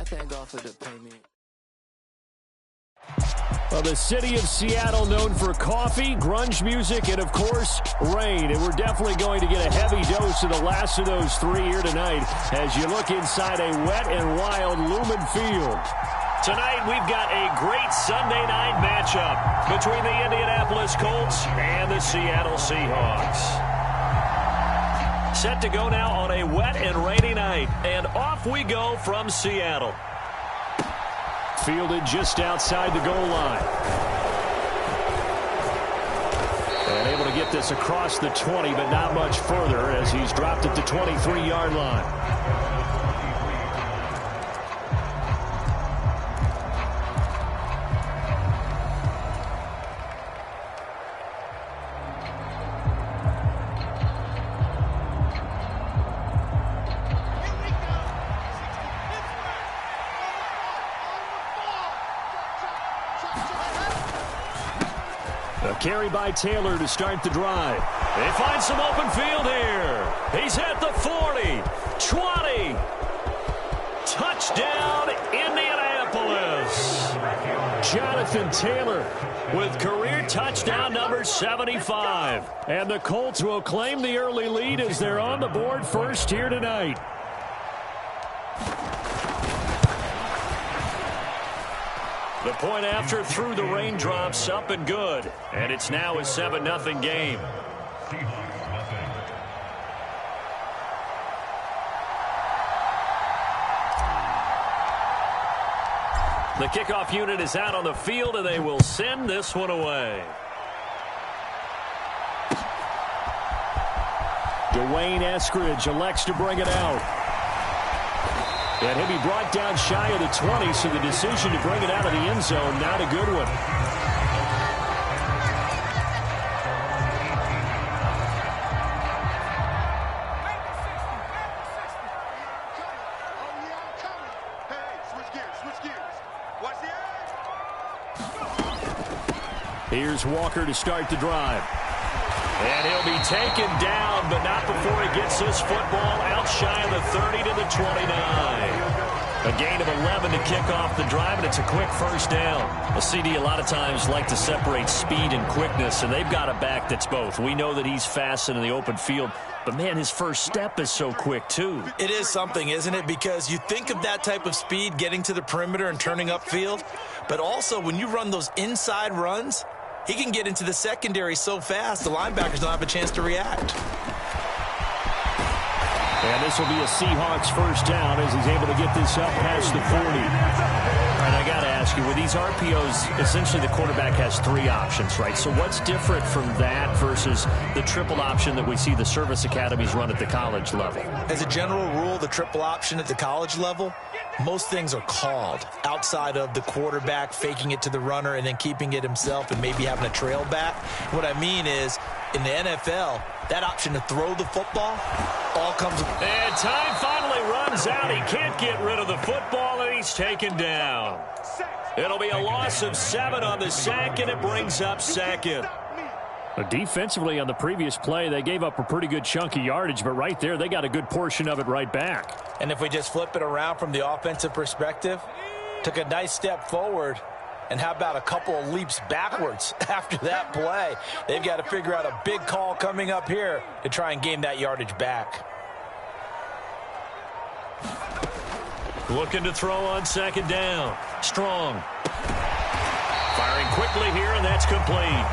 thank God for the payment. Well, the city of Seattle known for coffee, grunge music, and, of course, rain. And we're definitely going to get a heavy dose of the last of those three here tonight as you look inside a wet and wild Lumen Field. Tonight, we've got a great Sunday night matchup between the Indianapolis Colts and the Seattle Seahawks. Set to go now on a wet and rainy night. And off we go from Seattle. Fielded just outside the goal line. And able to get this across the 20, but not much further as he's dropped it to 23-yard line. Carry by Taylor to start the drive. They find some open field here. He's at the 40, 20. Touchdown, Indianapolis. Jonathan Taylor with career touchdown number 75. And the Colts will claim the early lead as they're on the board first here tonight. The point after through the raindrops, up and good. And it's now a 7-0 game. The kickoff unit is out on the field, and they will send this one away. Dwayne Eskridge elects to bring it out. And he'll be brought down shy of the 20, so the decision to bring it out of the end zone, not a good one. Here's Walker to start the drive. And he'll be taken down, but not before he gets this football out shy of the 30 to the 29. A gain of 11 to kick off the drive, and it's a quick first down. A CD a lot of times like to separate speed and quickness, and they've got a back that's both. We know that he's fast in the open field, but, man, his first step is so quick, too. It is something, isn't it? Because you think of that type of speed getting to the perimeter and turning upfield, but also when you run those inside runs, he can get into the secondary so fast, the linebackers don't have a chance to react. And this will be a Seahawks first down as he's able to get this up past the 40. All right, I got to ask you, with these RPOs, essentially the quarterback has three options, right? So what's different from that versus the triple option that we see the service academies run at the college level? As a general rule, the triple option at the college level, most things are called outside of the quarterback faking it to the runner and then keeping it himself and maybe having a trail back. What I mean is, in the NFL, that option to throw the football all comes. And time finally runs out. He can't get rid of the football, and he's taken down. It'll be a loss of 7 on the sack, and it brings up second. Defensively on the previous play, they gave up a pretty good chunk of yardage, but right there, they got a good portion of it right back. And if we just flip it around from the offensive perspective, took a nice step forward, and how about a couple of leaps backwards after that play? They've got to figure out a big call coming up here to try and gain that yardage back. Looking to throw on second down. Strong. Firing quickly here, and that's complete.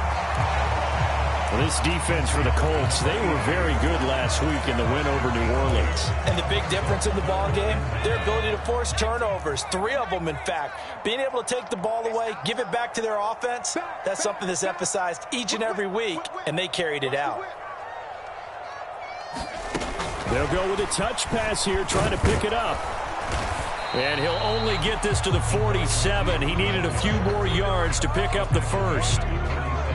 This defense for the Colts, they were very good last week in the win over New Orleans. And the big difference in the ball game, their ability to force turnovers, 3 of them in fact. Being able to take the ball away, give it back to their offense, that's something that's emphasized each and every week, and they carried it out. They'll go with a touch pass here, trying to pick it up. And he'll only get this to the 47. He needed a few more yards to pick up the first.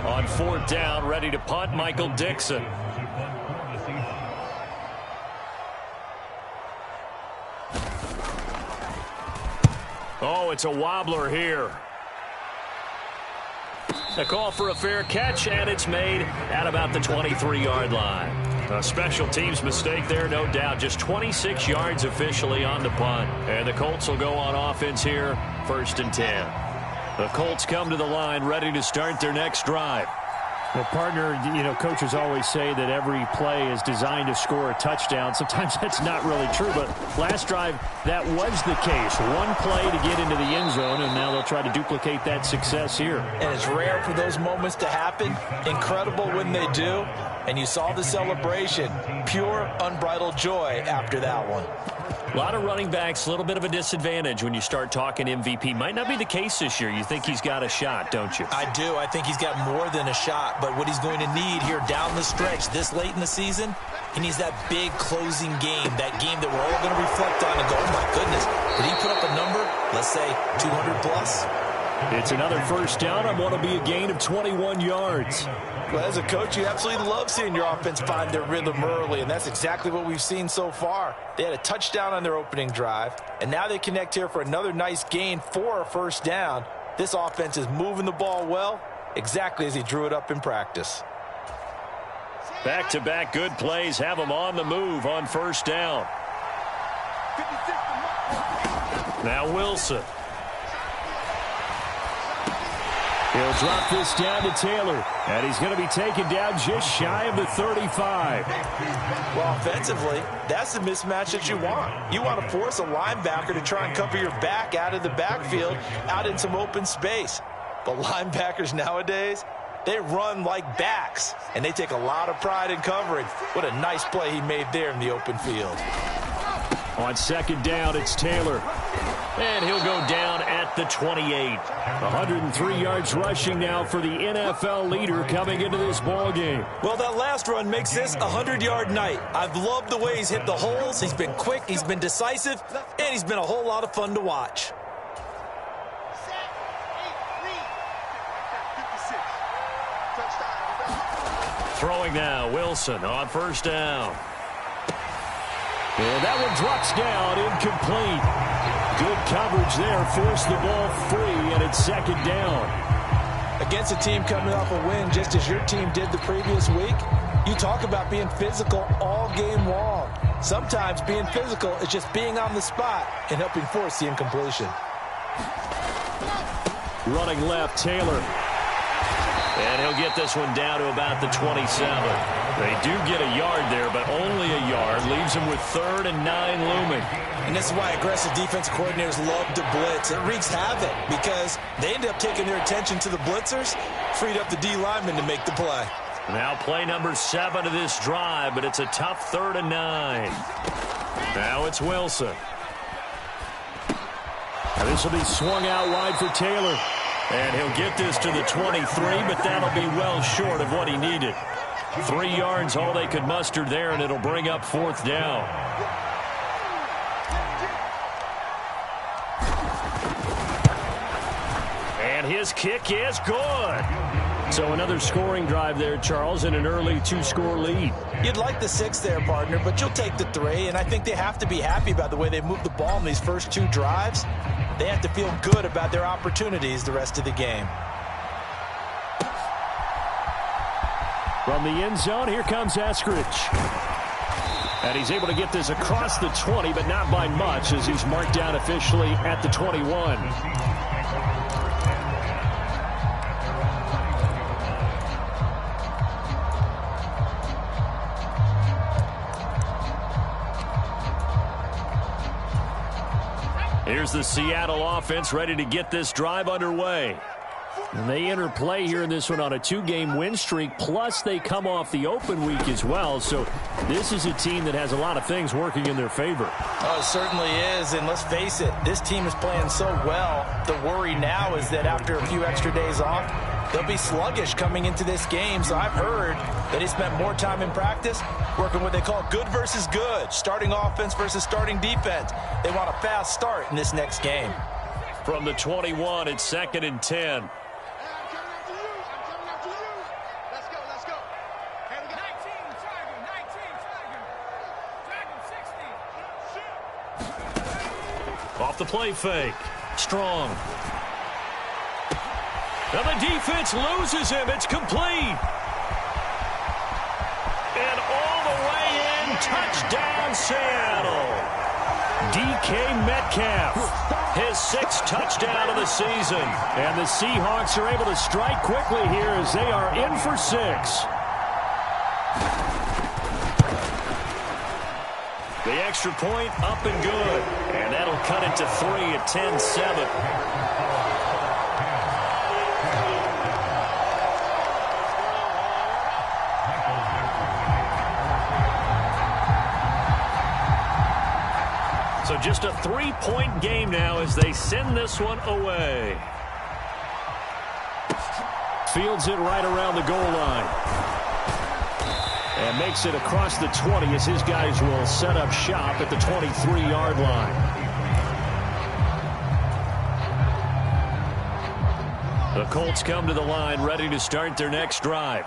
On 4th down, ready to punt, Michael Dixon. Oh, it's a wobbler here. A call for a fair catch, and it's made at about the 23-yard line. A special teams mistake there, no doubt. Just 26 yards officially on the punt. And the Colts will go on offense here, 1st and 10. The Colts come to the line ready to start their next drive. Well, partner, coaches always say that every play is designed to score a touchdown. Sometimes that's not really true, but last drive, that was the case. One play to get into the end zone, and now they'll try to duplicate that success here. And it's rare for those moments to happen. Incredible when they do. And you saw the celebration. Pure, unbridled joy after that one. A lot of running backs, a little bit of a disadvantage when you start talking MVP. Might not be the case this year. You think he's got a shot, don't you? I do. I think he's got more than a shot. But what he's going to need here down the stretch this late in the season, he needs that big closing game, that game that we're all going to reflect on and go, oh, my goodness, did he put up a number, let's say 200 plus? It's another 1st down on what will be a gain of 21 yards. Well, as a coach, you absolutely love seeing your offense find their rhythm early, and that's exactly what we've seen so far. They had a touchdown on their opening drive, and now they connect here for another nice gain for a 1st down. This offense is moving the ball well, exactly as he drew it up in practice. Back-to-back good plays have them on the move on 1st down. Now Wilson. He'll drop this down to Taylor, and he's going to be taken down just shy of the 35. Well, offensively, that's the mismatch that you want. You want to force a linebacker to try and cover your back out of the backfield, out in some open space. But linebackers nowadays, they run like backs, and they take a lot of pride in covering. What a nice play he made there in the open field. On 2nd down, it's Taylor. And he'll go down at the 28. 103 yards rushing now for the NFL leader coming into this ball game. Well, that last run makes this a 100-yard night. I've loved the way he's hit the holes. He's been quick, he's been decisive, and he's been a whole lot of fun to watch. Throwing now, Wilson on 1st down. And that one drops down, incomplete. Good coverage there, forced the ball free, and it's 2nd down. Against a team coming off a win just as your team did the previous week, you talk about being physical all game long. Sometimes being physical is just being on the spot and helping force the incompletion. Running left, Taylor. And he'll get this one down to about the 27. They do get a yard there, but only a yard. Leaves them with 3rd and 9 looming. And this is why aggressive defensive coordinators love to blitz. It wreaks havoc because they end up taking their attention to the blitzers, freed up the D lineman to make the play. Now play number 7 of this drive, but it's a tough 3rd and 9. Now it's Wilson. Now this will be swung out wide for Taylor. And he'll get this to the 23, but that'll be well short of what he needed. 3 yards, all they could muster there, and it'll bring up 4th down. And his kick is good. So another scoring drive there, Charles, and an early 2-score lead. You'd like the 6 there, partner, but you'll take the 3, and I think they have to be happy about the way they moved the ball in these first 2 drives. They have to feel good about their opportunities the rest of the game. From the end zone, here comes Eskridge. And he's able to get this across the 20, but not by much, as he's marked down officially at the 21. Here's the Seattle offense ready to get this drive underway. And they enter play here in this one on a 2-game win streak, plus they come off the open week as well. So this is a team that has a lot of things working in their favor. Oh, it certainly is, and let's face it, this team is playing so well. The worry now is that after a few extra days off, they'll be sluggish coming into this game. So I've heard that he spent more time in practice working what they call good versus good, starting offense versus starting defense. They want a fast start in this next game. From the 21, it's 2nd and 10. Off the play fake. Strong. Now the defense loses him. It's complete. And all the Touchdown, Seattle. DK Metcalf, his 6th touchdown of the season. And the Seahawks are able to strike quickly here as they are in for 6. The extra point up and good. And that'll cut it to 3 at 10-7. So just a 3-point game now as they send this one away. Fields it right around the goal line. And makes it across the 20 as his guys will set up shop at the 23-yard line. The Colts come to the line ready to start their next drive.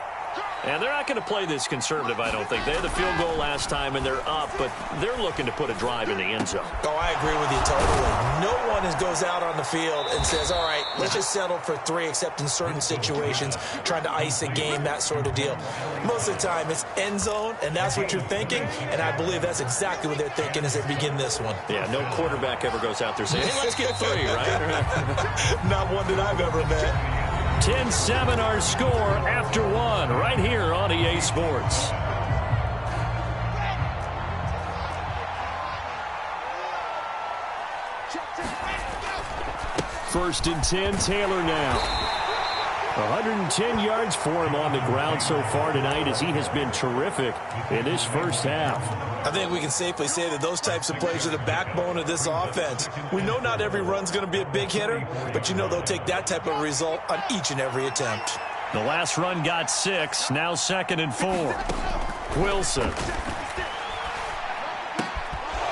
And they're not going to play this conservative, I don't think. They had the field goal last time, and they're up, but they're looking to put a drive in the end zone. Oh, I agree with you totally. No one goes out on the field and says, all right, let's just settle for 3, except in certain situations, trying to ice a game, that sort of deal. Most of the time, it's end zone, and that's what you're thinking, and I believe that's exactly what they're thinking as they begin this one. Yeah, no quarterback ever goes out there saying, hey, let's get 3, right? Not one that I've ever met. 10-7 our score after 1 right here on EA Sports. First and 10, Taylor now. 110 yards for him on the ground so far tonight as he has been terrific in this first half. I think we can safely say that those types of plays are the backbone of this offense. We know not every run's going to be a big hitter, but you know they'll take that type of result on each and every attempt. The last run got 6, now 2nd and 4. Wilson.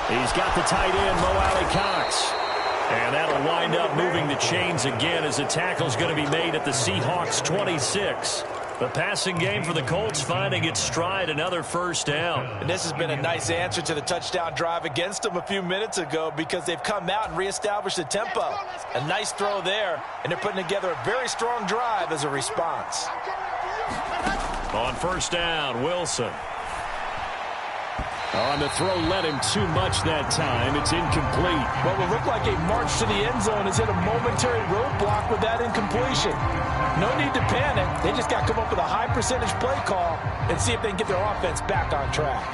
He's got the tight end, Mo Alley-Cox. And that'll wind up moving the chains again as the tackle's going to be made at the Seahawks 26. The passing game for the Colts finding its stride, another first down. And this has been a nice answer to the touchdown drive against them a few minutes ago because they've come out and reestablished the tempo. A nice throw there, and they're putting together a very strong drive as a response. On first down, Wilson. On the throw led him too much that time. It's incomplete. What will look like a march to the end zone has hit a momentary roadblock with that incompletion. No need to panic. They just got to come up with a high percentage play call and see if they can get their offense back on track.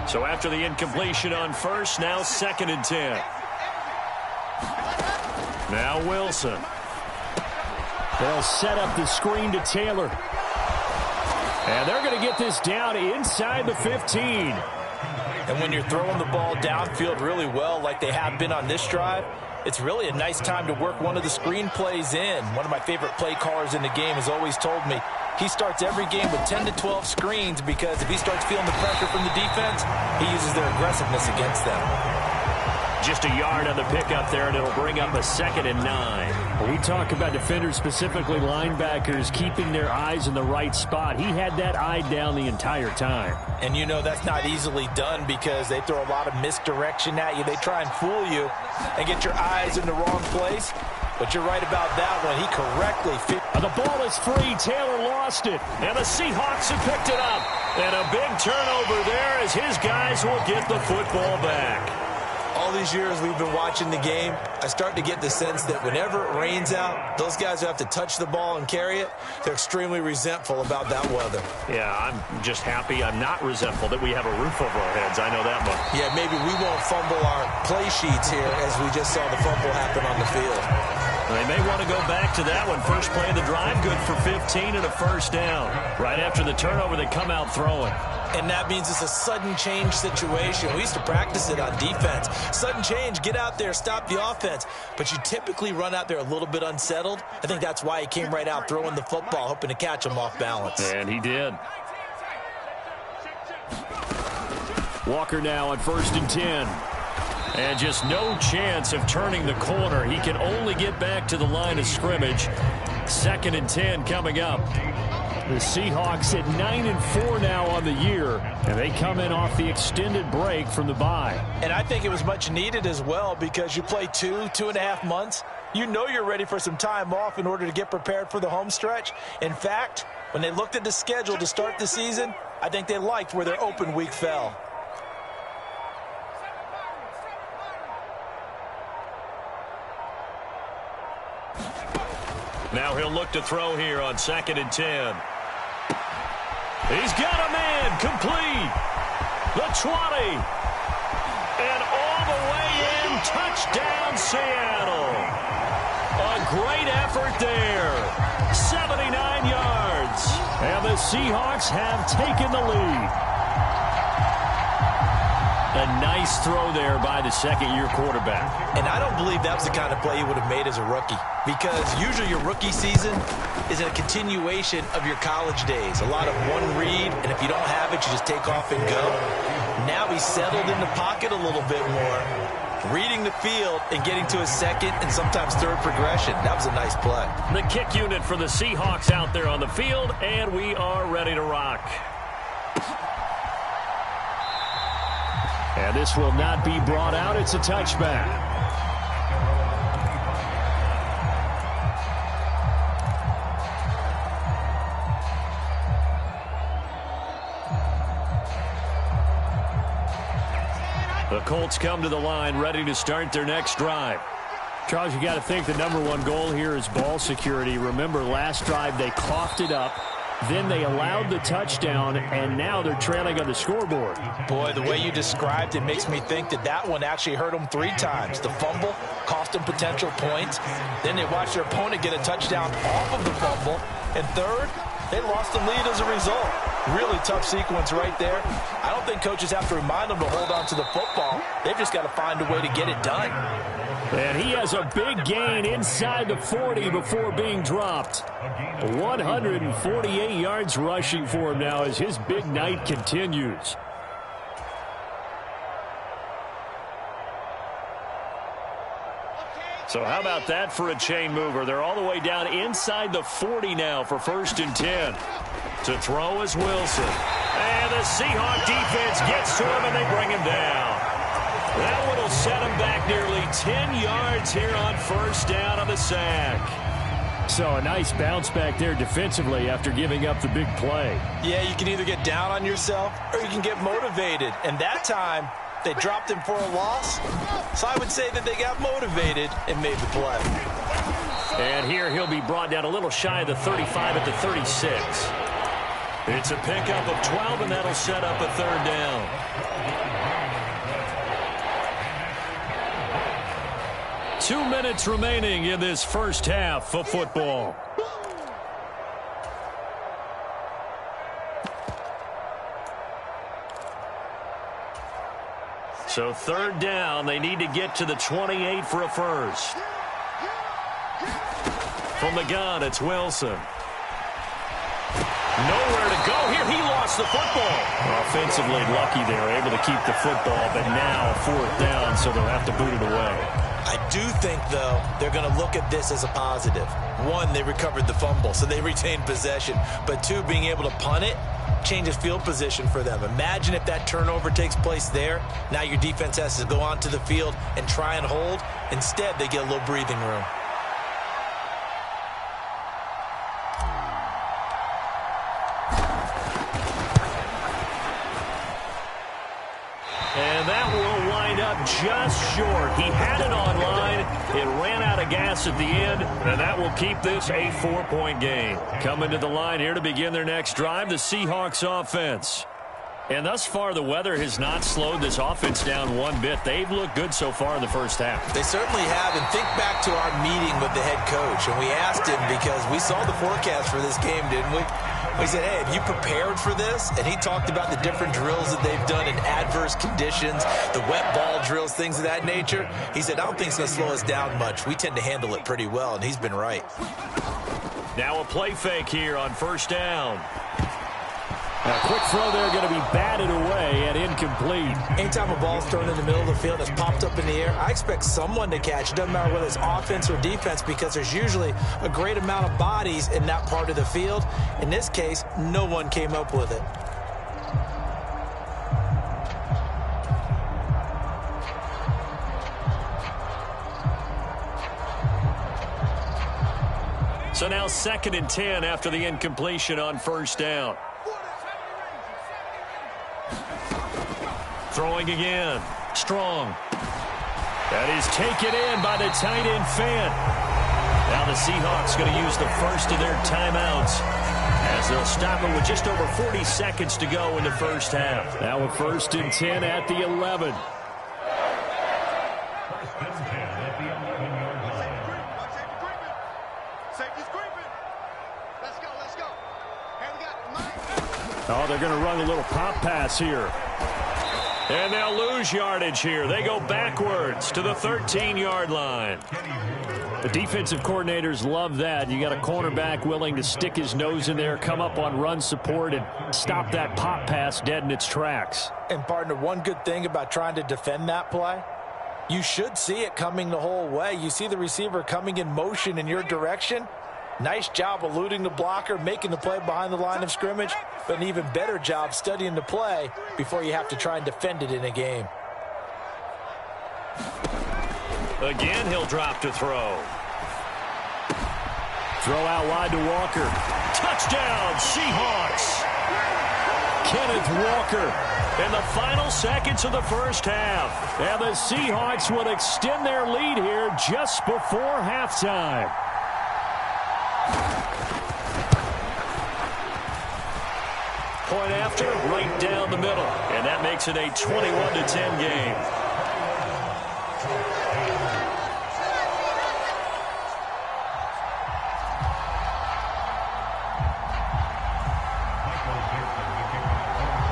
So after the incompletion on first, now 2nd and 10. Now Wilson. They'll set up the screen to Taylor. And they're going to get this down inside the 15. And when you're throwing the ball downfield really well like they have been on this drive, it's really a nice time to work one of the screen plays in. One of my favorite play callers in the game has always told me he starts every game with 10 to 12 screens because if he starts feeling the pressure from the defense, he uses their aggressiveness against them. Just a yard on the pickup there, and it'll bring up a 2nd and 9. We talk about defenders, specifically linebackers, keeping their eyes in the right spot. He had that eye down the entire time. And you know that's not easily done because they throw a lot of misdirection at you. They try and fool you and get your eyes in the wrong place. But you're right about that one. He correctly fit. The ball is free. Taylor lost it. And the Seahawks have picked it up. And a big turnover there as his guys will get the football back. All these years we've been watching the game, I start to get the sense that whenever it rains out, those guys who have to touch the ball and carry it, they're extremely resentful about that weather. Yeah, I'm just happy I'm not resentful that we have a roof over our heads. I know that much. Yeah, maybe we won't fumble our play sheets here as we just saw the fumble happen on the field. They may want to go back to that one. First play of the drive, good for 15 and a first down. Right after the turnover, they come out throwing. And that means it's a sudden change situation. We used to practice it on defense. Sudden change, get out there, stop the offense. But you typically run out there a little bit unsettled. I think that's why he came right out throwing the football, hoping to catch him off balance. And he did. Walker now on 1st and 10. And just no chance of turning the corner. He can only get back to the line of scrimmage. 2nd and 10 coming up. The Seahawks at 9-4 now on the year, and they come in off the extended break from the bye. And I think it was much needed as well because you play 2.5 months. You know you're ready for some time off in order to get prepared for the home stretch. In fact, when they looked at the schedule to start the season, I think they liked where their open week fell. Now he'll look to throw here on 2nd and 10. He's got a man complete. The 20. And all the way in. Touchdown, Seattle. A great effort there. 79 yards. And the Seahawks have taken the lead. A nice throw there by the second-year quarterback. And I don't believe that was the kind of play he would have made as a rookie, because usually your rookie season is a continuation of your college days. A lot of one read, and if you don't have it, you just take off and go. Now he's settled in the pocket a little bit more, reading the field and getting to his second and sometimes third progression. That was a nice play. The kick unit for the Seahawks out there on the field, and we are ready to rock. And this will not be brought out. It's a touchback. The Colts come to the line ready to start their next drive. Charles, you got to think the #1 goal here is ball security. Remember, last drive they coughed it up. Then they allowed the touchdown, and now they're trailing on the scoreboard. Boy, the way you described it makes me think that that one actually hurt them 3 times. The fumble cost them potential points. Then they watched their opponent get a touchdown off of the fumble. And third, they lost the lead as a result. Really tough sequence right there. I don't think coaches have to remind them to hold on to the football. They've just got to find a way to get it done. And he has a big gain inside the 40 before being dropped. 148 yards rushing for him now as his big night continues. So how about that for a chain mover? They're all the way down inside the 40 now for 1st and 10. To throw is Wilson. And the Seahawk defense gets to him and they bring him down. That one will set him back nearly 10 yards here on 1st down on the sack. So a nice bounce back there defensively after giving up the big play. Yeah, you can either get down on yourself or you can get motivated. And that time, they dropped him for a loss. So I would say that they got motivated and made the play. And here he'll be brought down a little shy of the 35 at the 36. It's a pickup of 12, and that'll set up a 3rd down. Two minutes remaining in this first half of football. So 3rd down, they need to get to the 28 for a first. From the gun, it's Wilson. Nowhere to go here. He lost the football. Offensively lucky they were able to keep the football, but now 4th down, so they'll have to boot it away. I do think, though, they're going to look at this as a positive. 1, they recovered the fumble, so they retained possession. But 2, being able to punt it changes field position for them. Imagine if that turnover takes place there. Now your defense has to go onto the field and try and hold. Instead, they get a little breathing room. And that will wind up just short. He had it on line. It ran out of gas at the end, and that will keep this a 4-point game. Coming to the line here to begin their next drive, the Seahawks offense. And thus far, the weather has not slowed this offense down one bit. They've looked good so far in the first half. They certainly have. And think back to our meeting with the head coach. And we asked him, because we saw the forecast for this game, didn't we? We said, hey, have you prepared for this? And he talked about the different drills that they've done in adverse conditions, the wet ball drills, things of that nature. He said, I don't think it's going to slow us down much. We tend to handle it pretty well, and he's been right. Now a play fake here on 1st down. A quick throw there going to be batted away and incomplete. Anytime a ball's thrown in the middle of the field that's popped up in the air, I expect someone to catch. It doesn't matter whether it's offense or defense, because there's usually a great amount of bodies in that part of the field. In this case, no one came up with it. So now 2nd and 10 after the incompletion on 1st down. Throwing again. Strong. That is taken in by the tight end Fant. Now the Seahawks going to use the first of their timeouts as they'll stop it with just over 40 seconds to go in the first half. Now a 1st and 10 at the 11. Oh, they're going to run a little pop pass here. And they'll lose yardage here. They go backwards to the 13-yard line. The defensive coordinators love that. You got a cornerback willing to stick his nose in there, come up on run support, and stop that pop pass dead in its tracks. And, partner, one good thing about trying to defend that play, you should see it coming the whole way. You see the receiver coming in motion in your direction. Nice job eluding the blocker, making the play behind the line of scrimmage, but an even better job studying the play before you have to try and defend it in a game. Again, he'll drop to throw. Throw out wide to Walker. Touchdown, Seahawks! Kenneth Walker. In the final seconds of the first half. And the Seahawks will extend their lead here just before halftime. Point after, right down the middle. And that makes it a 21-10 game.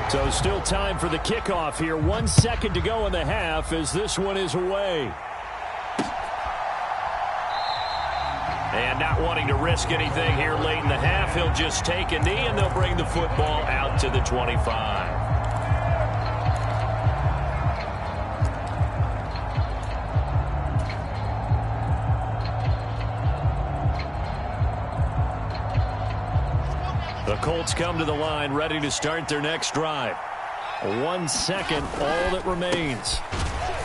So still time for the kickoff here. 1 second to go in the half as this one is away. And not wanting to risk anything here late in the half, he'll just take a knee and they'll bring the football out to the 25. The Colts come to the line ready to start their next drive. 1 second, all that remains.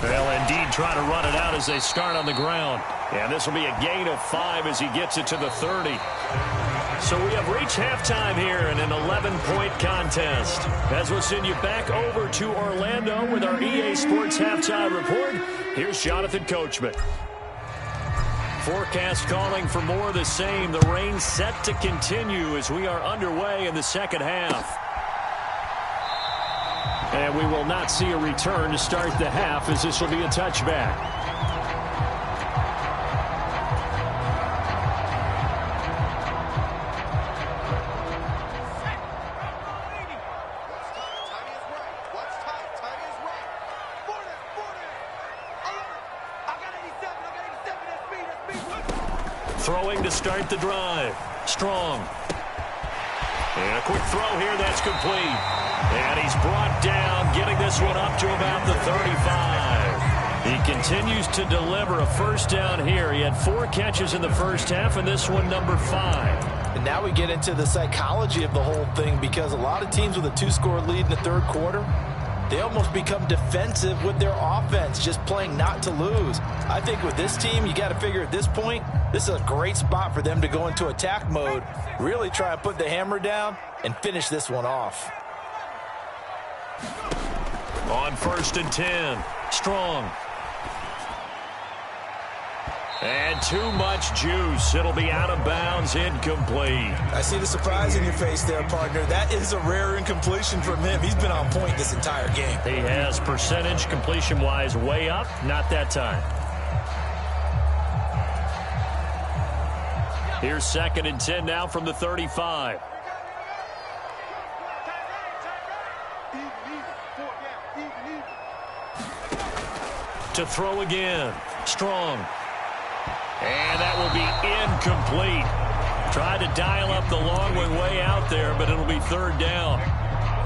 They'll indeed try to run it out as they start on the ground. And this will be a gain of 5 as he gets it to the 30. So we have reached halftime here in an 11-point contest. As we'll send you back over to Orlando with our EA Sports Halftime Report, here's Jonathan Coachman. Forecast calling for more of the same. The rain set to continue as we are underway in the second half. And we will not see a return to start the half as this will be a touchback. Throwing to start the drive. Strong. And a quick throw here. That's complete. And he's brought down, getting this one up to about the 35. He continues to deliver a first down here. He had 4 catches in the first half, and this one number 5. And now we get into the psychology of the whole thing, because a lot of teams with a 2-score lead in the third quarter, they almost become defensive with their offense, just playing not to lose. I think with this team, you got to figure at this point, this is a great spot for them to go into attack mode, really try and put the hammer down and finish this one off. On 1st and 10, Strong. And too much juice. It'll be out of bounds, incomplete. I see the surprise in your face there, partner. That is a rare incompletion from him. He's been on point this entire game. He has percentage completion-wise way up, not that time. Here's 2nd and 10 now from the 35. To throw again. Strong. And that will be incomplete. Tried to dial up the long one way out there, but it'll be 3rd down.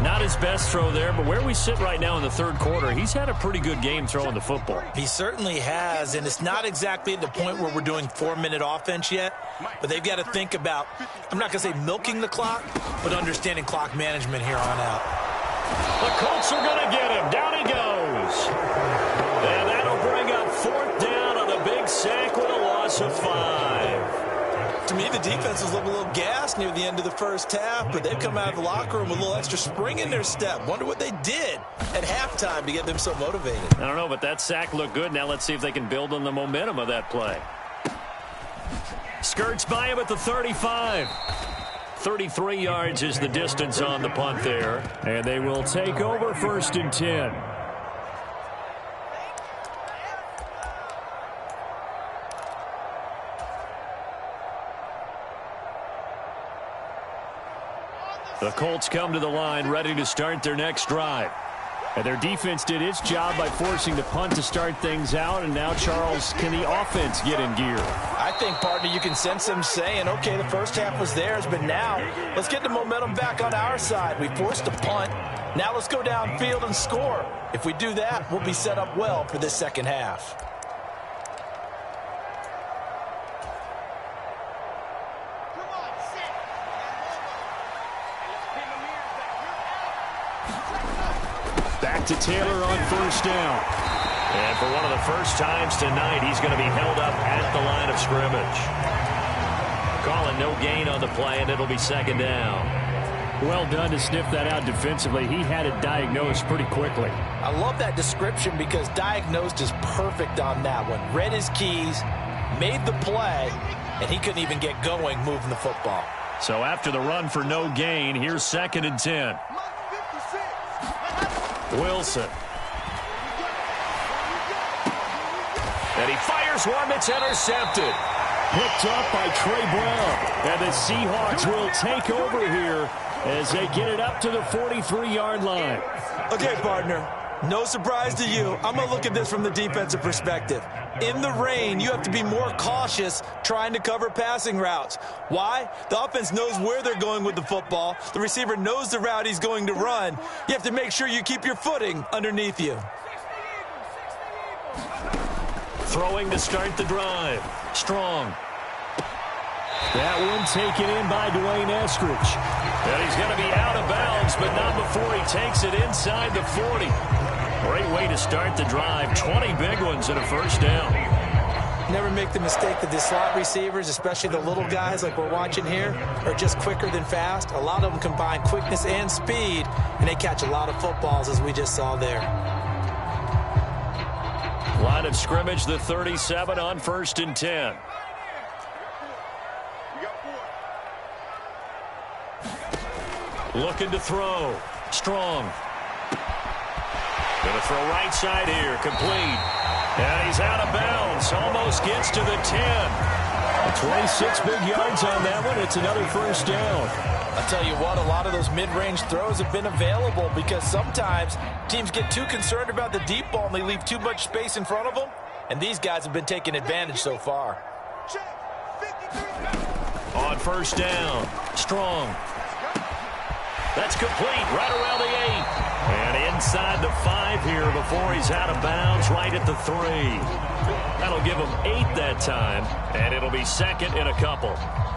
Not his best throw there, but where we sit right now in the third quarter, he's had a pretty good game throwing the football. He certainly has, and it's not exactly at the point where we're doing 4-minute offense yet, but they've got to think about, I'm not going to say milking the clock, but understanding clock management here on out. The Colts are going to get him. Down he goes. And that'll bring up 4th down on a big sack with a loss of 5. To me, the defense was looking a little gassed near the end of the first half, but they've come out of the locker room with a little extra spring in their step. Wonder what they did at halftime to get them so motivated. I don't know, but that sack looked good. Now let's see if they can build on the momentum of that play. Skirts by him at the 35. 33 yards is the distance on the punt there. And they will take over 1st and 10. The Colts come to the line ready to start their next drive. And their defense did its job by forcing the punt to start things out. And now, Charles, can the offense get in gear? I think, partner, you can sense them saying, okay, the first half was theirs, but now let's get the momentum back on our side. We forced a punt. Now let's go downfield and score. If we do that, we'll be set up well for this second half. Back to Taylor on 1st down. And for one of the first times tonight, he's going to be held up at the line of scrimmage. Calling no gain on the play, and it'll be 2nd down. Well done to sniff that out defensively. He had it diagnosed pretty quickly. I love that description because diagnosed is perfect on that one. Read his keys, made the play, and he couldn't even get going moving the football. So after the run for no gain, here's 2nd and 10. Wilson. And he fires one that's intercepted. Picked up by Trey Brown. And the Seahawks will take over here as they get it up to the 43-yard line. Okay, partner, no surprise to you. I'm going to look at this from the defensive perspective. In the rain, you have to be more cautious trying to cover passing routes. Why? The offense knows where they're going with the football. The receiver knows the route he's going to run. You have to make sure you keep your footing underneath you. Throwing to start the drive. Strong. That one taken in by Dwayne Eskridge. And he's going to be out of bounds, but not before he takes it inside the 40. Great way to start the drive. 20 big ones and a 1st down. Never make the mistake that the slot receivers, especially the little guys like we're watching here, are just quicker than fast. A lot of them combine quickness and speed, and they catch a lot of footballs, as we just saw there. Line of scrimmage, the 37 on 1st and 10. Looking to throw. Strong. Going to throw right side here. Complete. And he's out of bounds. Almost gets to the 10. 26 big yards on that one. It's another 1st down. I'll tell you what, a lot of those mid-range throws have been available because sometimes teams get too concerned about the deep ball and they leave too much space in front of them. And these guys have been taking advantage so far. On 1st down. Strong. That's complete right around the 8. And inside the 5 here before he's out of bounds right at the 3. That'll give him 8 that time, and it'll be 2nd in a couple.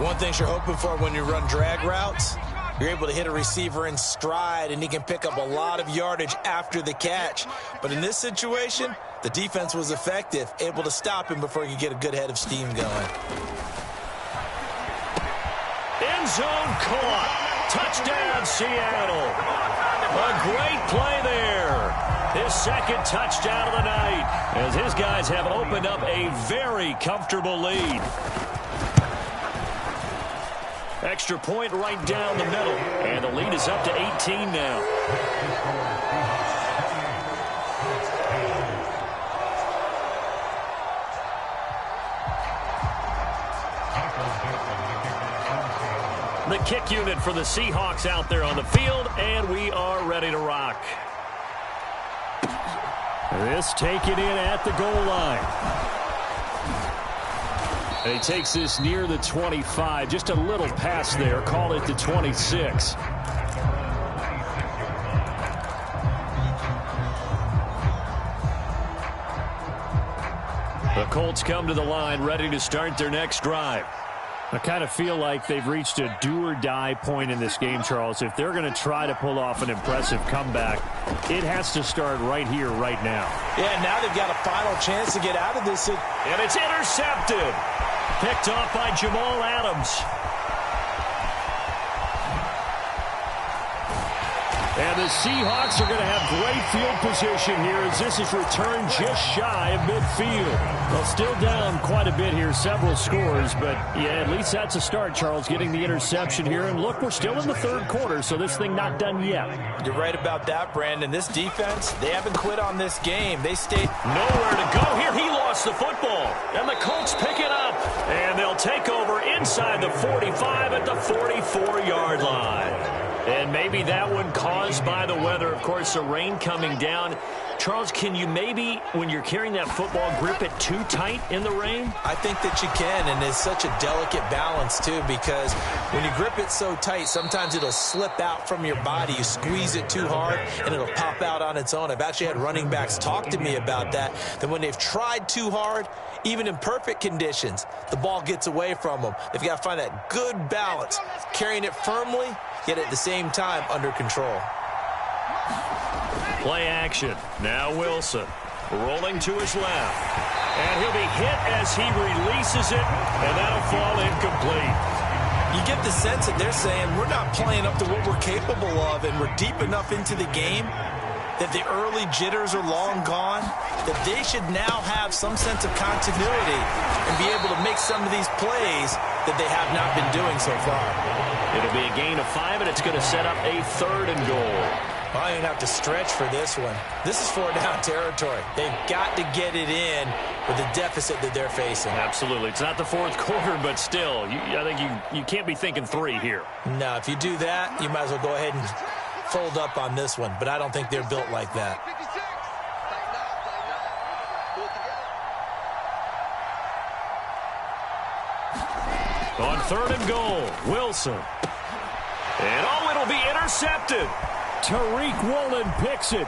One thing you're hoping for when you run drag routes, you're able to hit a receiver in stride, and he can pick up a lot of yardage after the catch. But in this situation, the defense was effective, able to stop him before he could get a good head of steam going. End zone caught. Touchdown, Seattle. A great play there. His 2nd touchdown of the night as his guys have opened up a very comfortable lead. Extra point right down the middle, and the lead is up to 18 now. The kick unit for the Seahawks out there on the field, and we are ready to rock. This taken in at the goal line. And he takes this near the 25. Just a little pass there. Call it the 26. The Colts come to the line ready to start their next drive. I kind of feel like they've reached a do-or-die point in this game, Charles. If they're going to try to pull off an impressive comeback, it has to start right here, right now. Yeah, now they've got a final chance to get out of this. And it's intercepted. Picked off by Jamal Adams. And the Seahawks are going to have great field position here as this is returned just shy of midfield. Well, still down quite a bit here, several scores, but yeah, at least that's a start, Charles, getting the interception here. And look, we're still in the third quarter, so this thing not done yet. You're right about that, Brandon. This defense, they haven't quit on this game. They stayed nowhere to go here. He lost the football, and the Colts pick it up, and they'll take over inside the 45 at the 44-yard line. And maybe that one caused by the weather. Of course, the rain coming down. Charles, can you maybe, when you're carrying that football, grip it too tight in the rain? I think that you can, and it's such a delicate balance, too, because when you grip it so tight, sometimes it'll slip out from your body. You squeeze it too hard, and it'll pop out on its own. I've actually had running backs talk to me about that when they've tried too hard, even in perfect conditions, the ball gets away from them. They've got to find that good balance, carrying it firmly, yet at the same time under control. Play action. Now Wilson rolling to his left. And he'll be hit as he releases it, and that'll fall incomplete. You get the sense that they're saying we're not playing up to what we're capable of, and we're deep enough into the game that the early jitters are long gone, that they should now have some sense of continuity and be able to make some of these plays that they have not been doing so far. It'll be a gain of 5, and it's going to set up a 3rd and goal. Well, I don't have to stretch for this one. This is 4-down territory. They've got to get it in with the deficit that they're facing. Absolutely. It's not the 4th quarter, but still, I think you can't be thinking 3 here. No, if you do that, you might as well go ahead and fold up on this one, but I don't think they're built like that. On 3rd and goal, Wilson. And it'll be intercepted. Tariq Woolen picks it.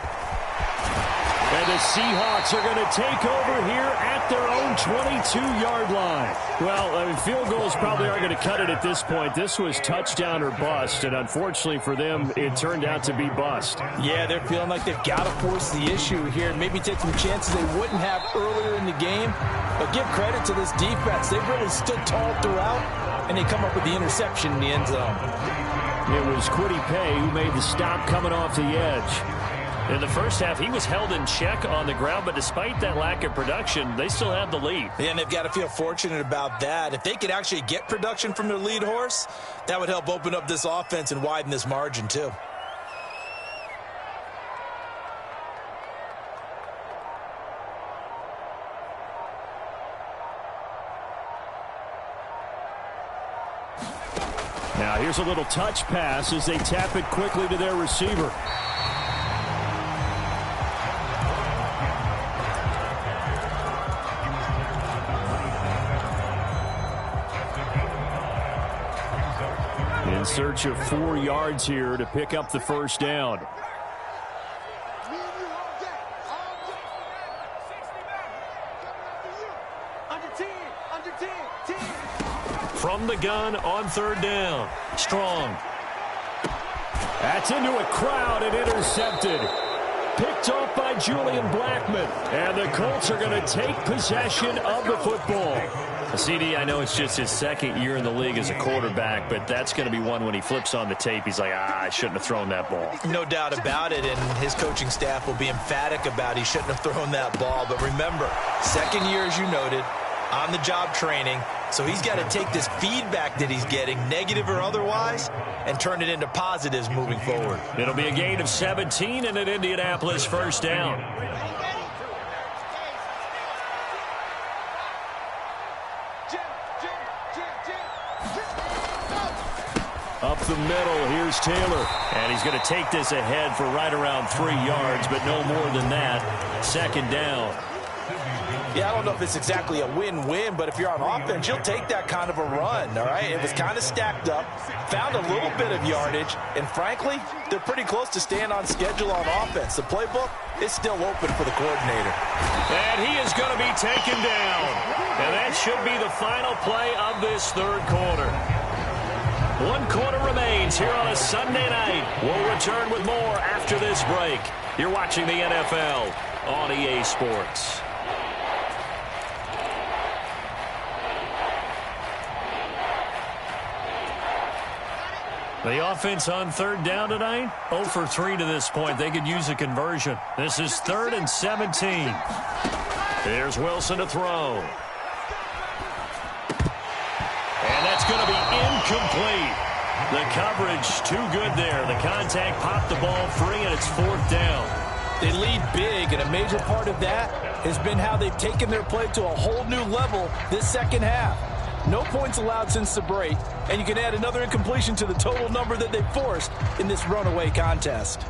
And the Seahawks are going to take over here at their own 22-yard line. Well, I mean, field goals probably aren't going to cut it at this point. This was touchdown or bust, and unfortunately for them, it turned out to be bust. Yeah, they're feeling like they've got to force the issue here. Maybe take some chances they wouldn't have earlier in the game. But give credit to this defense. They've really stood tall throughout, and they come up with the interception in the end zone. It was Kwity Paye who made the stop coming off the edge. In the first half, he was held in check on the ground, but despite that lack of production, they still have the lead. Yeah, and they've got to feel fortunate about that. If they could actually get production from their lead horse, that would help open up this offense and widen this margin, too. Now here's a little touch pass as they tap it quickly to their receiver. In search of 4 yards here to pick up the first down. From the gun on 3rd down. Strong. That's into a crowd and intercepted. Picked off by Julian Blackmon. And the Colts are going to take possession of the football. CD, I know it's just his 2nd year in the league as a quarterback, but that's going to be one when he flips on the tape. He's like, I shouldn't have thrown that ball. No doubt about it, and his coaching staff will be emphatic about he shouldn't have thrown that ball. But remember, 2nd year, as you noted, on-the-job training. So he's got to take this feedback that he's getting, negative or otherwise, and turn it into positives moving forward. It'll be a gain of 17 and an Indianapolis first down. Up the middle, here's Taylor. And he's going to take this ahead for right around 3 yards, but no more than that. 2nd down. Yeah, I don't know if it's exactly a win-win, but if you're on offense, you'll take that kind of a run, all right? It was kind of stacked up, found a little bit of yardage, and frankly, they're pretty close to staying on schedule on offense. The playbook is still open for the coordinator. And he is going to be taken down. And that should be the final play of this 3rd quarter. 1 quarter remains here on a Sunday night. We'll return with more after this break. You're watching the NFL on EA Sports. The offense on third down tonight, 0 for 3 to this point. They could use a conversion. This is 3rd and 17. Here's Wilson to throw. And that's going to be incomplete. The coverage too good there. The contact popped the ball free, and it's 4th down. They lead big, and a major part of that has been how they've taken their play to a whole new level this second half. No points allowed since the break, and you can add another incompletion to the total number that they forced in this runaway contest.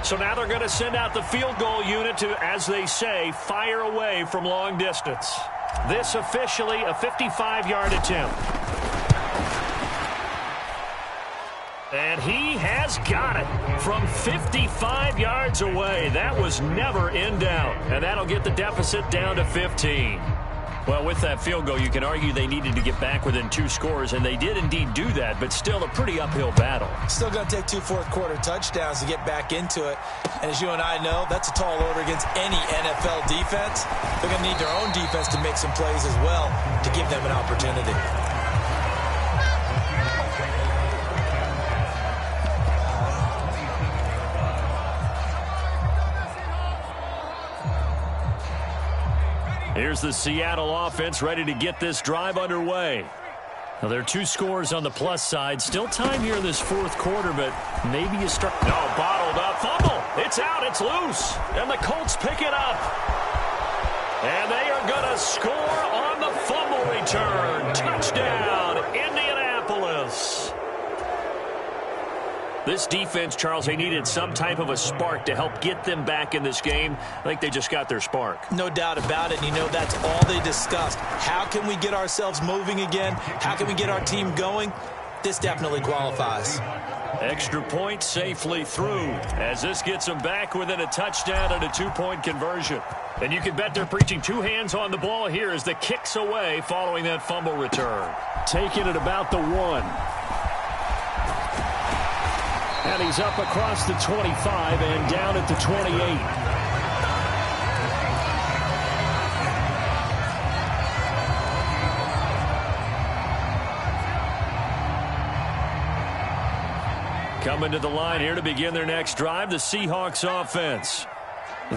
So now they're going to send out the field goal unit to, as they say, fire away from long distance. This officially a 55-yard attempt. And he has got it from 55 yards away. That was never in doubt. And that'll get the deficit down to 15. Well, with that field goal, you can argue they needed to get back within 2 scores, and they did indeed do that, but still a pretty uphill battle. Still going to take 2 fourth-quarter touchdowns to get back into it. And as you and I know, that's a tall order against any NFL defense. They're going to need their own defense to make some plays as well to give them an opportunity. Here's the Seattle offense ready to get this drive underway. Now, there are 2 scores on the plus side. Still time here in this 4th quarter, but maybe you start. No, bottled up. Fumble. It's out. It's loose. And the Colts pick it up. And they are going to score on the fumble return. Touchdown, Indianapolis. This defense, Charles, they needed some type of a spark to help get them back in this game. I think they just got their spark. No doubt about it. And you know, that's all they discussed. How can we get ourselves moving again? How can we get our team going? This definitely qualifies. Extra point safely through as this gets them back within a touchdown and a 2-point conversion. And you can bet they're preaching 2 hands on the ball here as the kick's away following that fumble return. Taking it about the 1. And he's up across the 25 and down at the 28. Coming to the line here to begin their next drive, the Seahawks offense.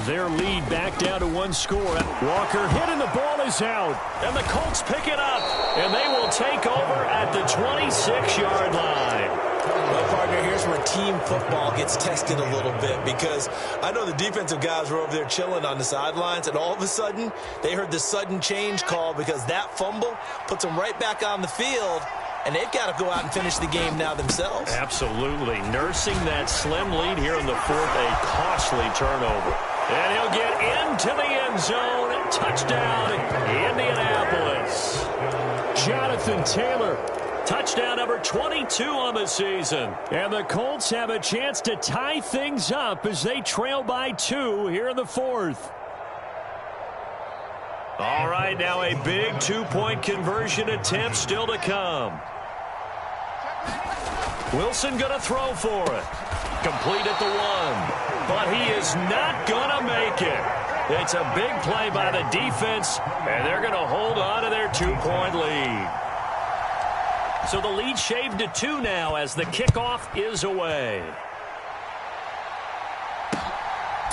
Their lead back down to 1 score. Walker hit and the ball is out. And the Colts pick it up. And they will take over at the 26-yard line. Well, partner, here's where team football gets tested a little bit, because I know the defensive guys were over there chilling on the sidelines, and all of a sudden they heard the sudden change call because that fumble puts them right back on the field, and they've got to go out and finish the game now themselves. Absolutely. Nursing that slim lead here in the 4th, a costly turnover. And he'll get into the end zone. Touchdown, Indianapolis. Jonathan Taylor. Touchdown number 22 on the season. And the Colts have a chance to tie things up as they trail by 2 here in the 4th. All right, now a big 2-point conversion attempt still to come. Wilson going to throw for it. Complete at the 1. But he is not going to make it. It's a big play by the defense, and they're going to hold on to their 2-point lead. So the lead shaved to 2 now as the kickoff is away.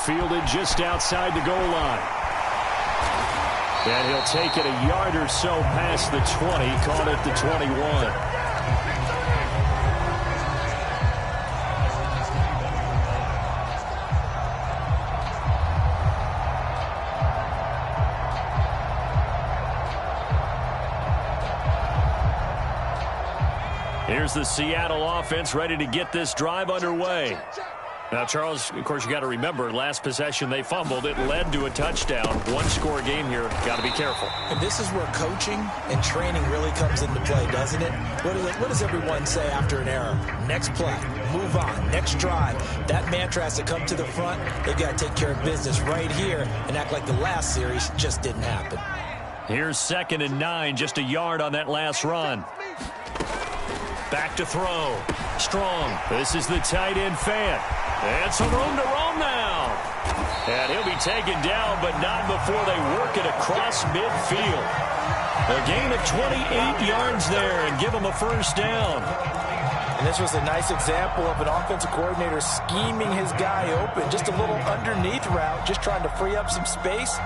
Fielded just outside the goal line. And he'll take it a yard or so past the 20, caught at the 21. Here's the Seattle offense ready to get this drive underway. Now, Charles, of course, you got to remember, last possession they fumbled. It led to a touchdown. 1-score game here. Got to be careful. And this is where coaching and training really comes into play, doesn't it? What does everyone say after an error? Next play, move on, next drive. That mantra has to come to the front. They've got to take care of business right here and act like the last series just didn't happen. Here's 2nd and 9, just a yard on that last run. Back to throw. Strong. This is the tight end fan. And some room to roam now. And he'll be taken down, but not before they work it across midfield. A gain of 28 yards there and give him a first down. And this was a nice example of an offensive coordinator scheming his guy open. Just a little underneath route, just trying to free up some space,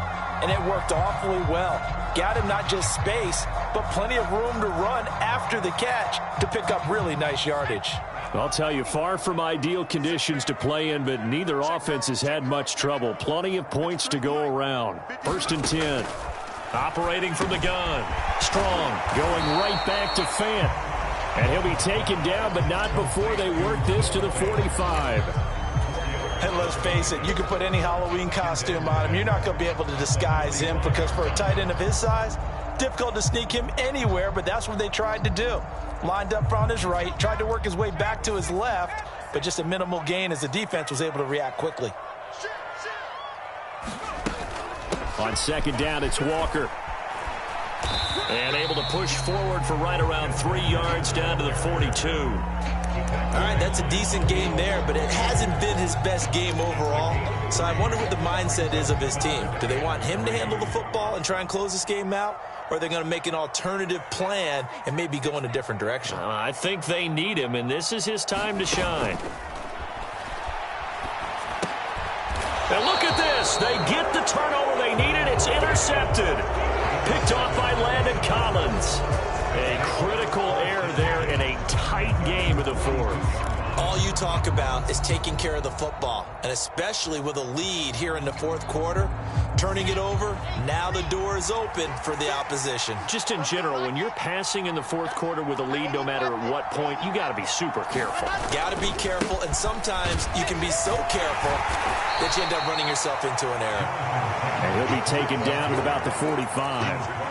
and it worked awfully well. Got him not just space, but plenty of room to run after the catch to pick up really nice yardage. I'll tell you, far from ideal conditions to play in, but neither offense has had much trouble. Plenty of points to go around. 1st and 10. Operating from the gun. Strong going right back to Fant. And he'll be taken down, but not before they work this to the 45. And let's face it, you can put any Halloween costume on him. You're not going to be able to disguise him because for a tight end of his size, difficult to sneak him anywhere, but that's what they tried to do. Lined up on his right, tried to work his way back to his left, but just a minimal gain as the defense was able to react quickly. On 2nd down, it's Walker. And able to push forward for right around 3 yards down to the 42. All right, that's a decent game there, but it hasn't been his best game overall. So I wonder what the mindset is of his team. Do they want him to handle the football and try and close this game out? Or are they going to make an alternative plan and maybe go in a different direction? I think they need him, and this is his time to shine. And look at this. They get the turnover they needed. It's intercepted. Picked off by Landon Collins. A critical error there in a tight game of the 4th. All you talk about is taking care of the football, and especially with a lead here in the 4th quarter, turning it over, now the door is open for the opposition. Just in general, when you're passing in the 4th quarter with a lead, no matter at what point, you got to be super careful. Got to be careful, and sometimes you can be so careful that you end up running yourself into an error. And he'll be taken down at about the 45.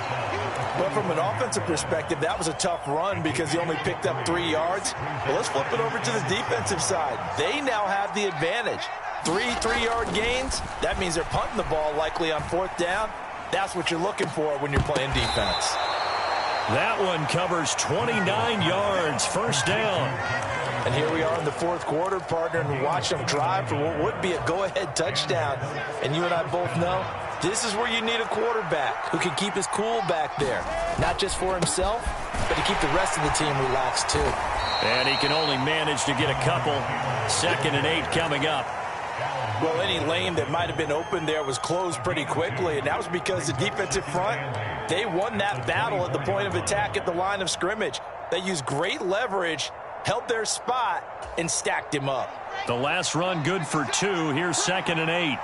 But from an offensive perspective, that was a tough run because he only picked up 3 yards. But let's flip it over to the defensive side. They now have the advantage. 3-3-yard gains, that means they're punting the ball likely on 4th down. That's what you're looking for when you're playing defense. That one covers 29 yards, 1st down. And here we are in the 4th quarter, partner, and watch them drive for what would be a go-ahead touchdown. And you and I both know this is where you need a quarterback who can keep his cool back there. Not just for himself, but to keep the rest of the team relaxed too. And he can only manage to get a couple. 2nd and 8 coming up. Well, any lane that might have been open there was closed pretty quickly, and that was because the defensive front, they won that battle at the point of attack at the line of scrimmage. They used great leverage, held their spot, and stacked him up. The last run good for 2. Here's 2nd and 8.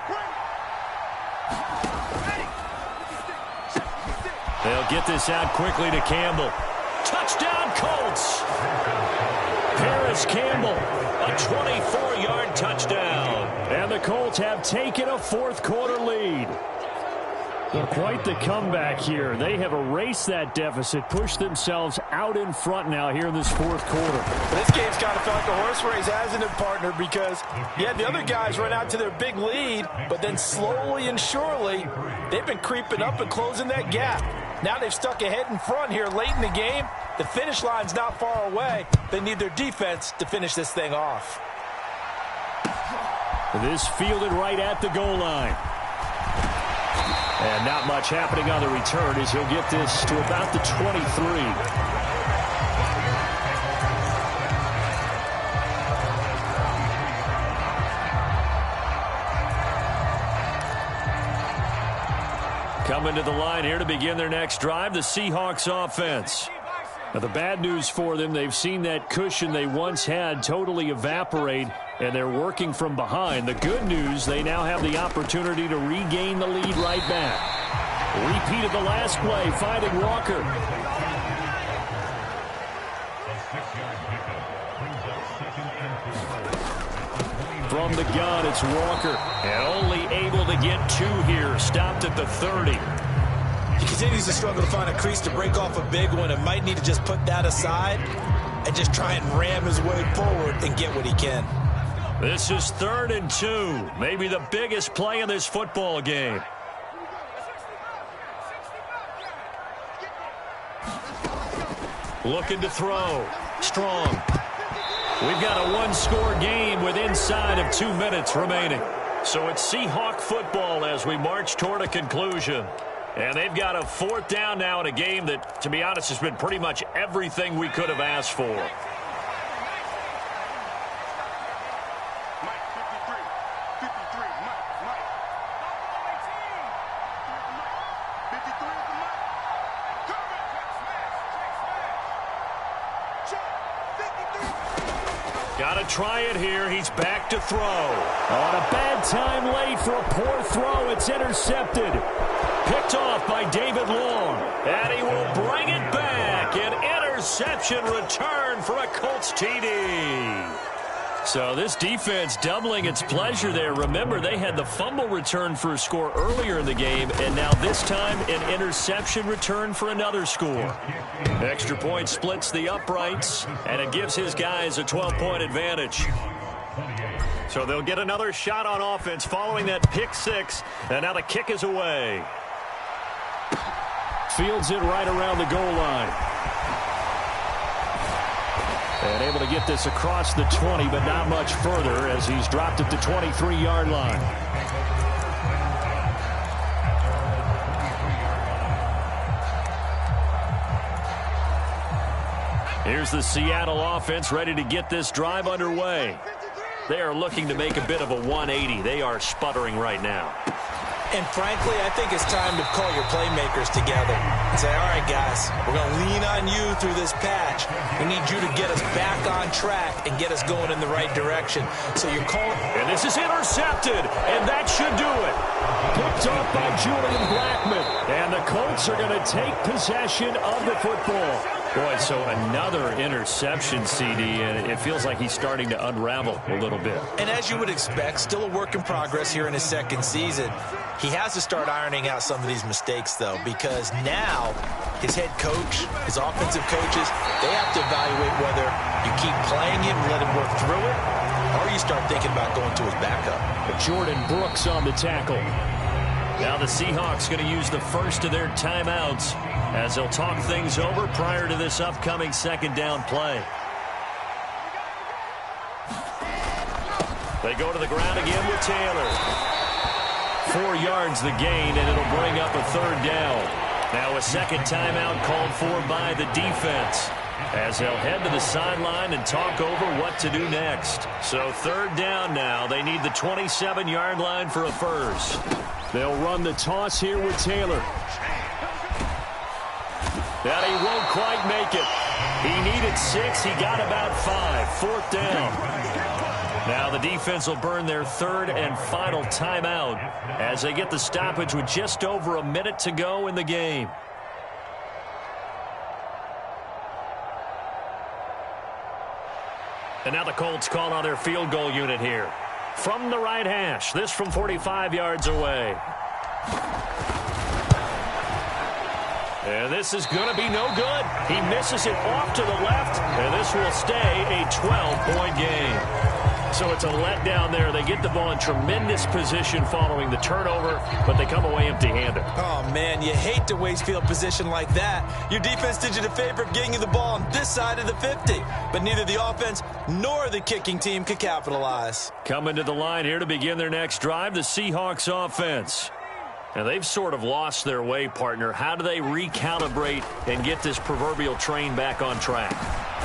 They'll get this out quickly to Campbell. Touchdown, Colts! Paris Campbell, a 24-yard touchdown. And the Colts have taken a 4th quarter lead. Well, quite the comeback here. They have erased that deficit, pushed themselves out in front now here in this 4th quarter. This game's kind of felt like a horse race, hasn't it, partner? Because, yeah, the other guys run out to their big lead, but then slowly and surely, they've been creeping up and closing that gap. Now they've stuck ahead in front here late in the game. The finish line's not far away. They need their defense to finish this thing off. This fielded right at the goal line. And not much happening on the return as he'll get this to about the 23. Coming to the line here to begin their next drive, the Seahawks offense. Now, the bad news for them, they've seen that cushion they once had totally evaporate, and they're working from behind. The good news, they now have the opportunity to regain the lead right back. Repeat of the last play, finding Walker. From the gun, it's Walker. And only able to get 2 here. Stopped at the 30. He continues to struggle to find a crease to break off a big one and might need to just put that aside and just try and ram his way forward and get what he can. This is 3rd and 2. Maybe the biggest play in this football game. Looking to throw. Strong. We've got a 1-score game with inside of 2 minutes remaining. So it's Seahawk football as we march toward a conclusion. And they've got a 4th down now in a game that, to be honest, has been pretty much everything we could have asked for. Got to try it here. He's back to throw. On a bad time late for a poor throw. It's intercepted. Picked off by David Long. And he will bring it back. An interception return for a Colts TD. So this defense doubling its pleasure there. Remember, they had the fumble return for a score earlier in the game, and now this time an interception return for another score. Extra point splits the uprights, and it gives his guys a 12-point advantage. So they'll get another shot on offense following that pick 6, and now the kick is away. Fields it right around the goal line. And able to get this across the 20, but not much further as he's dropped at the 23-yard line. Here's the Seattle offense ready to get this drive underway. They are looking to make a bit of a 180. They are sputtering right now. And frankly, I think it's time to call your playmakers together and say, all right, guys, we're going to lean on you through this patch. We need you to get us back on track and get us going in the right direction. So you're calling. And this is intercepted, and that should do it. Picked off by Julian Blackmon. And the Colts are going to take possession of the football. Boy, so another interception, CD, and it feels like he's starting to unravel a little bit. And as you would expect, still a work in progress here in his 2nd season. He has to start ironing out some of these mistakes, though, because now his head coach, his offensive coaches, they have to evaluate whether you keep playing him, let him work through it, or you start thinking about going to his backup. Jordan Brooks on the tackle. Now the Seahawks going to use the first of their timeouts as they'll talk things over prior to this upcoming 2nd down play. They go to the ground again with Taylor. 4 yards the gain, and it'll bring up a 3rd down. Now a 2nd timeout called for by the defense as they'll head to the sideline and talk over what to do next. So 3rd down now. They need the 27-yard line for a first. They'll run the toss here with Taylor. And he won't quite make it. He needed 6. He got about 5. 4th down. Now the defense will burn their 3rd and final timeout as they get the stoppage with just over a minute to go in the game. And now the Colts call on their field goal unit here. From the right hash, this from 45 yards away. And this is going to be no good. He misses it off to the left, and this will stay a 12-point game. So it's a letdown there. They get the ball in tremendous position following the turnover, but they come away empty-handed. Oh, man, you hate to waste field position like that. Your defense did you the favor of getting you the ball on this side of the 50, but neither the offense nor the kicking team could capitalize. Coming to the line here to begin their next drive, the Seahawks offense. And they've sort of lost their way, partner. How do they recalibrate and get this proverbial train back on track?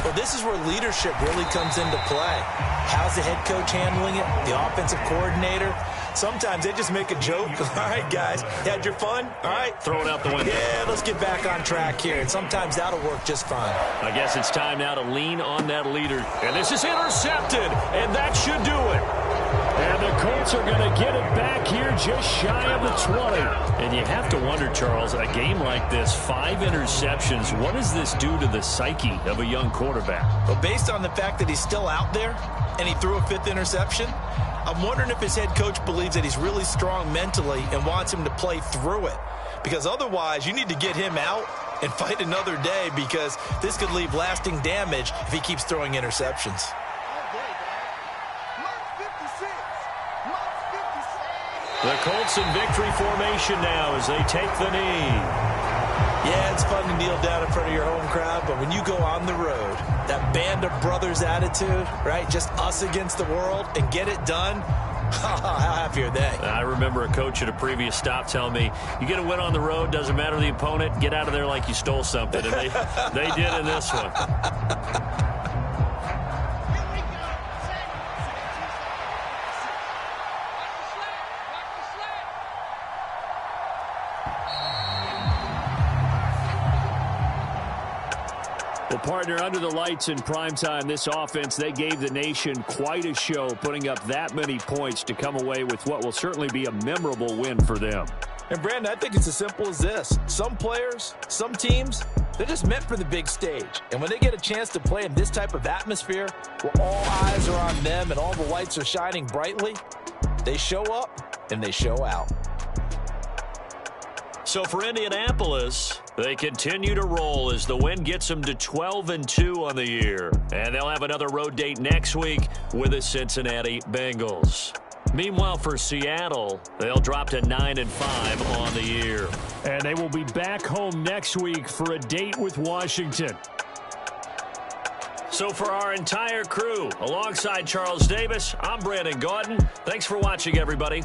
Well, this is where leadership really comes into play. How's the head coach handling it? The offensive coordinator? Sometimes they just make a joke. All right, guys, you had your fun? All right. Throw it out the window. Yeah, let's get back on track here. And sometimes that'll work just fine. I guess it's time now to lean on that leader. And this is intercepted, and that should do it. And the Colts are going to get it back here just shy of the 20. And you have to wonder, Charles, a game like this, 5 interceptions, what does this do to the psyche of a young quarterback? Well, based on the fact that he's still out there and he threw a 5th interception, I'm wondering if his head coach believes that he's really strong mentally and wants him to play through it. Because otherwise, you need to get him out and fight another day, because this could leave lasting damage if he keeps throwing interceptions. The Colts in victory formation now as they take the knee. Yeah, it's fun to kneel down in front of your home crowd, but when you go on the road, that band of brothers attitude, right, just us against the world, and get it done, How happy are they? I remember a coach at a previous stop telling me, you get a win on the road, doesn't matter the opponent, get out of there like you stole something. And they did in this one. Well, partner, under the lights in primetime, this offense, they gave the nation quite a show, putting up that many points to come away with what will certainly be a memorable win for them. And, Brandon, I think it's as simple as this. Some players, some teams, they're just meant for the big stage. And when they get a chance to play in this type of atmosphere, where all eyes are on them and all the lights are shining brightly, they show up and they show out. So for Indianapolis, they continue to roll as the win gets them to 12-2 on the year. And they'll have another road date next week with the Cincinnati Bengals. Meanwhile, for Seattle, they'll drop to 9-5 on the year. And they will be back home next week for a date with Washington. So for our entire crew, alongside Charles Davis, I'm Brandon Gaudin. Thanks for watching, everybody.